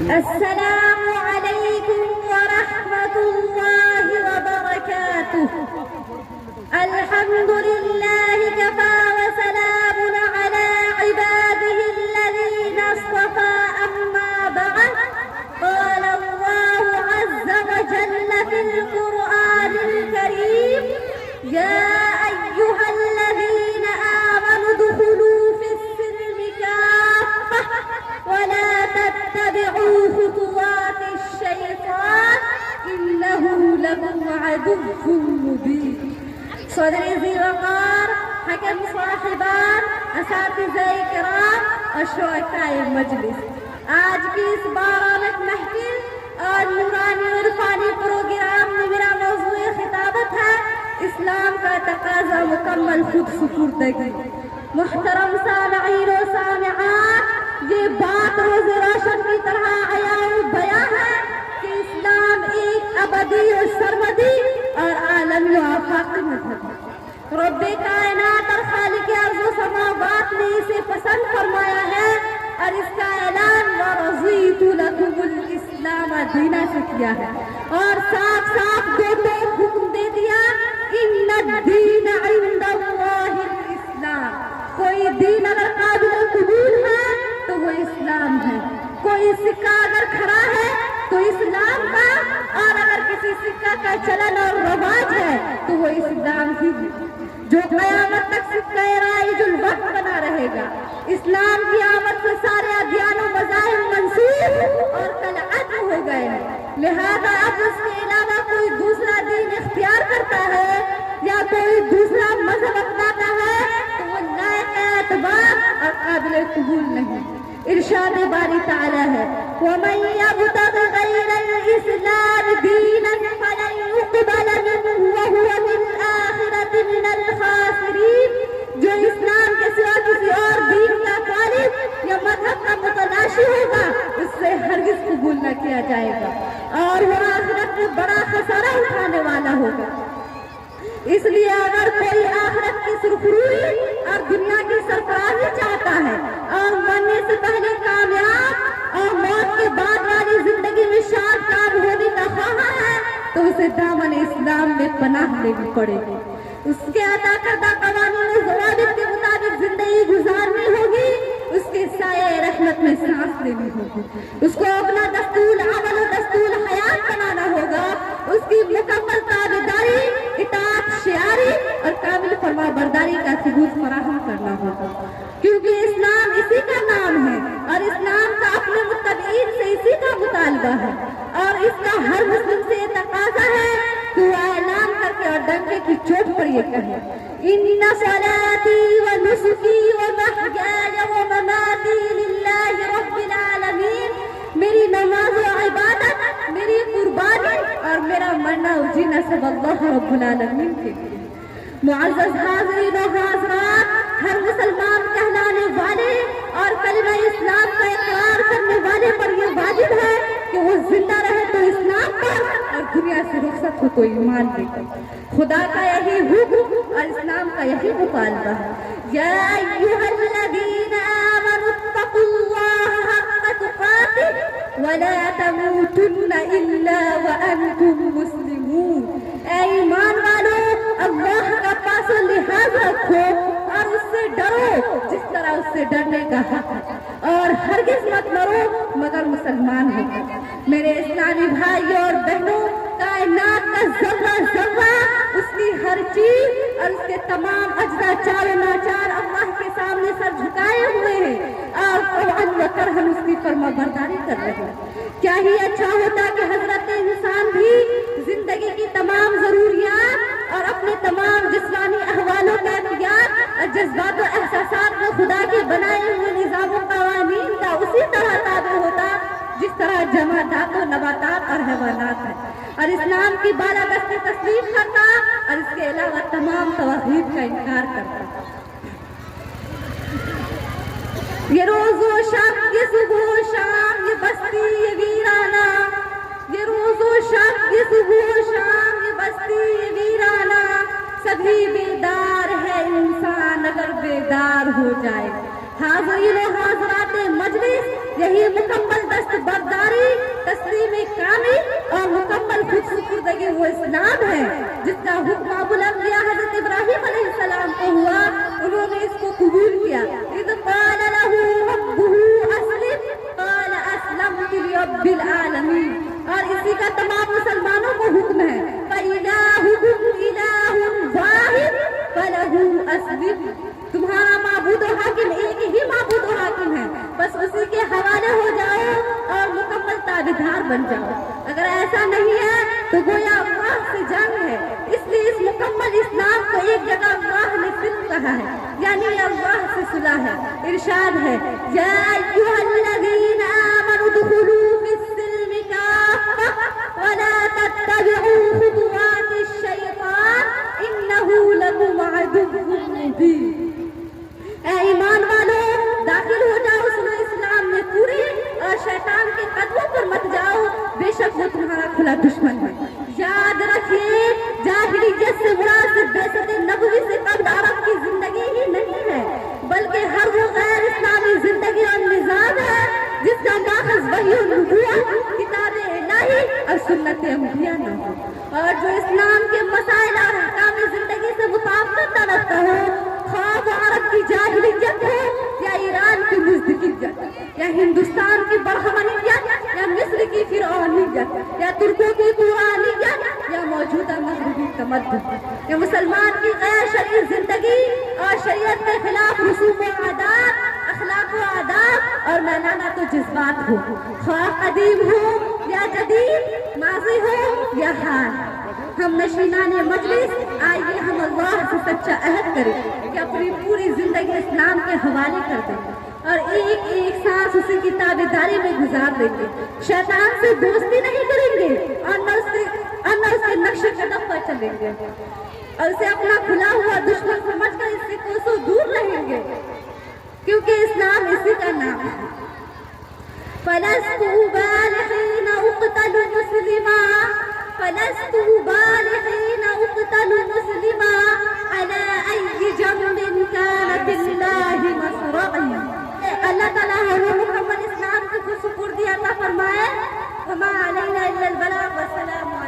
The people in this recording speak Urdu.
السلام عليكم ورحمة الله وبركاته. الحمد لله كفى وسلام على عباده الذين اصطفى. أما بعد، قال الله عز وجل في القرآن الكريم: يا أيها الذين آمنوا ادخلوا في السلم كافة ولا تتبعوا خطوات الشيطان إنه لكم عدو مبين. صدر ذي وقار، حكم صاحبان، اساتذہ کرام اور شرکاء مجلس، آج کی اس بارانک محفل اور نورانی عرفانی پروگرام میں میرا موضوع خطابت ہے اسلام کا تقاضا مکمل خود سپردگی. محترم سامعین و سامعات، یہ بات روز روشن کی طرح عیاں بیاں ہے کہ اسلام ایک ابدی اور سرمدی اور عالمی و آفاقی مذہب ہے. رب کائنات اور خالق ارض و سماوات نے اسے پسند فرمایا ہے اور اس کا اعلان وَرَضِيتُ لَكُمُ الْإِسْلَامَ دِينًا سے کیا ہے اور صاف صاف دو حکم دے دیا: إِنَّ الدِّينَ عِنْدَ اللَّهِ الْإِسْلَامِ. کوئی دین اگر قابل قبول ہے تو وہ اسلام ہے. کوئی سکہ اگر کھڑا ہے تو اسلام کا، اور اگر کسی سکہ کا چلن اور رواج ہے تو وہ اسلام ہی ہے جو قیامت تک سکہ رائج الوقت بنا رہے گا. اسلام کی آمد سے سارے ادیان و مذاہب منسوخ اور کالعدم ہو گئے ہیں. لہذا اب اس کے علاوہ کوئی دوسرا دین اختیار کرتا ہے یا کوئی دوسرا مذہب اپناتا ہے تو وہ لائق اعتبار اور قابل قبول نہیں. ارشاد باری تعالی ہے: وَمَن يَبْتَغِ غَيْرَ الْإِسْلَامِ دِينًا فَلَن يُقْبَلَ مِنْهُ وَهُوَ فِي الْآخِرَةِ مِنَ الْخَاسِرِينَ. جو اسلام کے سوا کسی اور دین کا طالب یا مذہب کا متلاشی ہوگا اس سے ہرگز قبول نہ کیا جائے گا اور وہ آخرت میں بڑا خسارہ اٹھانے والا ہوگا. اس لیے اگر کوئی آخرت کی سرخروئی اور دنیا کی سرفرازی چاہتا ہے اور مرنے سے پہلے کامیاب اور موت کے بعد والی زندگی میں شادکام ہونے کا خواہاں ہے تو اسے دامن اسلام میں پناہ لینی پڑے گی. اس کے عطا کردہ قوانین و ضوابط کے مطابق زندگی گزارنی ہوگی. اس کے سایہ رحمت میں سانس لینی ہوگی. اس کو اپنا دستور عمل و دستور حیات بنانا ہوگا. اس کی مکمل تابعداری، اطاعت شعاری اور کامل فرما برداری کا ثبوت فراہم کرنا ہوگا، کیونکہ اسلام اسی کا نام ہے اور اسلام کا اپنے متبعین سے اسی کا مطالبہ ہے اور اس کا ہر مسلم سے یہ تقاضا ہے کہ وہ اعلان کر کے اور ڈنکے کی چوٹ پر یہ کہے: إِنَّ صَلَاتِي وَنُسُكِي وَمَحْيَايَ وَمَمَاتِي لِلَّهِ رَبِّ الْعَالَمِينَ. میری نماز و عبادت، میری قربانی اور میرا مرنا و جینا سب اللہ رب العالمین کے لیے. معزز حاضرین و حاضرات، ہر مسلمان کہلانے والے اور کلمہ اسلام کا اقرار کرنے والے پر یہ واجب ہے کہ وہ زندہ رہے تو اسلام پر اور دنیا سے رخصت ہو تو ایمان لے کر. خدا کا یہی حکم اور اسلام کا یہی مطالبہ ہے: یا ایھا الذین آمنوا اتقوا اللہ حق تقاتہ ولا تموتن الا وانتم مسلمون. اے ایمان والو، اللہ کا پاس و لحاظ رکھو اور اس سے ڈرو جس طرح اس سے ڈرنے کا حق ہے، اور ہرگز مت مرو مگر مسلمان ہو. میرے اسلامی بھائیوں اور بہنوں، کائنات کا ذرہ ذرہ، اس کی ہر چیز اور اس کے تمام اجزا چار و ناچار اللہ کے سامنے سر جھکائے ہوئے ہیں اور طوعاً و کرہاً اس کی فرما برداری کر رہے ہیں. کیا ہی اچھا ہوتا کہ حضرت انسان بھی زندگی کی تمام ضروریات اور اپنے تمام جسمانی احوالوں کا اختیار اور جذبات و احساسات میں خدا کے بنائے ہوئے نظام و قوانین کا اسی طرح تابع ہوتا جس طرح جمادات و نباتات اور حیوانات ہیں، اور اسلام کی بالادستی تسلیم کرتا اور اس کے علاوہ تمام توحید کا انکار کرتا. یہ روز و شب، یہ صبح و شام، یہ بستی، یہ ویرانہ، یہ روز و شب، یہ صبح و شام، یہ بستی، یہ ویرانہ، سبھی بیدار ہے انسان اگر بیدار ہو جائے. حاضرین و حاضرات مجلس، یہی مکمل دست برداری زندگی وہ اسلام ہے جس کا حکم ابو الانبیاء حضرت ابراہیم علیہ السلام کو ہوا، انہوں نے اس کو قبول کیا۔ اذ قال له ربه اسلم قال اسلمت لرب العالمین، اور اسی کا تمام مسلمانوں کو حکم ہے، فَإِلَٰهُكُمْ إِلَٰهٌ وَاحِدٌ فَلَهُ أَسْلِمُوا، تمہارا معبود و حاکم ایک ہی معبود و حاکم ہے، بس اسی کے حوالے ہو جاؤ اور مکمل تابعدار بن جاؤ۔ اگر ایسا نہیں ہے تو گویا اللہ سے جنگ ہے، اس لیے اس مکمل اسلام کو ایک جگہ اللہ نے سلم کہا ہے، یعنی اللہ سے صلح ہے۔ ارشاد ہے یا ایھا الذین آمنوا ادخلوا فی السلم کافۃ ولا تتبعوا خطوات الشیطان انہ لکم عدو مبین، اے ایمان والو داخل ہو جاؤ سنو اسلام میں پوری، اور شیطان کے قدموں پر مت جاؤ، بے شک وہ تمہارا کھلا دشمن ہے۔ یاد رکھیے جاہلیت سے مراد صرف بعثت نبوی سے قبل عرب کی زندگی ہی نہیں ہے، بلکہ ہر وہ غیر اسلامی زندگی اور نظام ہے جس کا ماخذ وحی و نبوت، کتاب الہی اور سنت انبیاء نہ ہو، اور جو اسلام کے مسائل اور احکام زندگی سے مطابقت نہ رکھتا ہو، خواہ وہ عرب کی جاہلیت ہو یا ایران کی مزدقیت یا ہندوستان کی برہمنیت یا مصر کی فرعونیت یا ترکوں کی تورانیت یا موجودہ مغربی تمدن یا مسلمان کی غیر شرعی زندگی اور شریعت کے خلاف رسوم و عادات، اخلاق و آداب اور میلانہ تو جذبات ہو، خواہ قدیم ہو یا جدید، ماضی ہو یا حال۔ ہم نشینان مجلس آئیے ہم اللہ سے سچا عہد کریں کہ اپنی پوری زندگی اسلام کے حوالے کر دیں اور ایک ایک سانس اسی کی تابعداری میں گزار دیں گے، شیطان سے دوستی نہیں کریں گے اور نہ اس کے نقش قدم پر چلیں گے، اور اسے اپنا کھلا ہوا دشمن سمجھ کر اس سے کوسوں دور رہیں گے، کیونکہ اسلام اسی کا نام ہے۔ فَلَسْتُ بَالِغِينَ أُقْتَلُ مُسْلِمًا فَلَسْتُ بَالِغِينَ أُقْتَلُ مُسْلِمًا عَلَىٰ أَيِّ جَنْبٍ كَانَتِ اللَّهِ مَصْرَعِي، اللہ تعالیٰ ہمیں مکمل اسلام کی سپردی عطا فرمائے۔ وَمَا عَلَيْنَا إِلَّا الْبَلَاغُ وَالسَّلَامُ